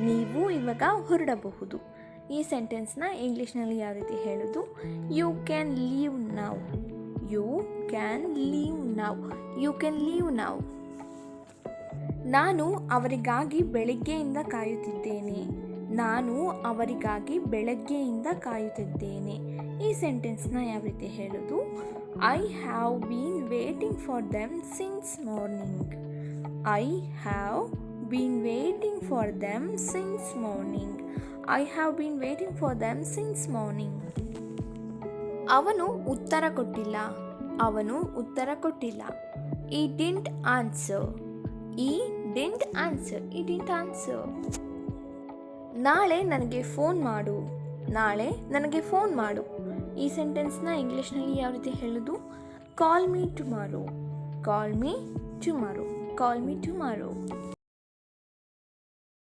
ನೀವು ಇವಾಗ ಹೊರಡಬಹುದು. ಈ ಸೆಂಟೆನ್ಸ್ನ ಇಂಗ್ಲೀಷ್ನಲ್ಲಿ ಯಾವ ರೀತಿ ಹೇಳೋದು? You can leave now. You can leave now. You can leave now. ನಾನು ಅವರಿಗಾಗಿ ಬೆಳಗ್ಗೆಯಿಂದ ಕಾಯುತ್ತಿದ್ದೇನೆ. ನಾನು ಅವರಿಗಾಗಿ ಬೆಳಗ್ಗೆಯಿಂದ ಕಾಯುತ್ತಿದ್ದೇನೆ. ಈ ಸೆಂಟೆನ್ಸ್ನ ಯಾವ ರೀತಿ ಹೇಳೋದು? I have been waiting for them since morning. I have been waiting for them since morning. I have been waiting for them since morning. ಅವನು ಉತ್ತರ ಕೊಟ್ಟಿಲ್ಲ. ಅವನು ಉತ್ತರ ಕೊಟ್ಟಿಲ್ಲ. ಈ ಡಿಂಟ್ ಆನ್ಸರ್. ಈ ಡಿಂಟ್ ಆನ್ಸರ್. ಈ ಡಿಂಟ್ ಆನ್ಸರ್. ನಾಳೆ ನನಗೆ ಫೋನ್ ಮಾಡು. ನಾಳೆ ನನಗೆ ಫೋನ್ ಮಾಡು. ಈ ಸೆಂಟೆನ್ಸ್ನ ಇಂಗ್ಲೀಷ್ನಲ್ಲಿ ಯಾವ ರೀತಿ ಹೇಳೋದು? Call me tomorrow. Call me tomorrow. Call me tomorrow.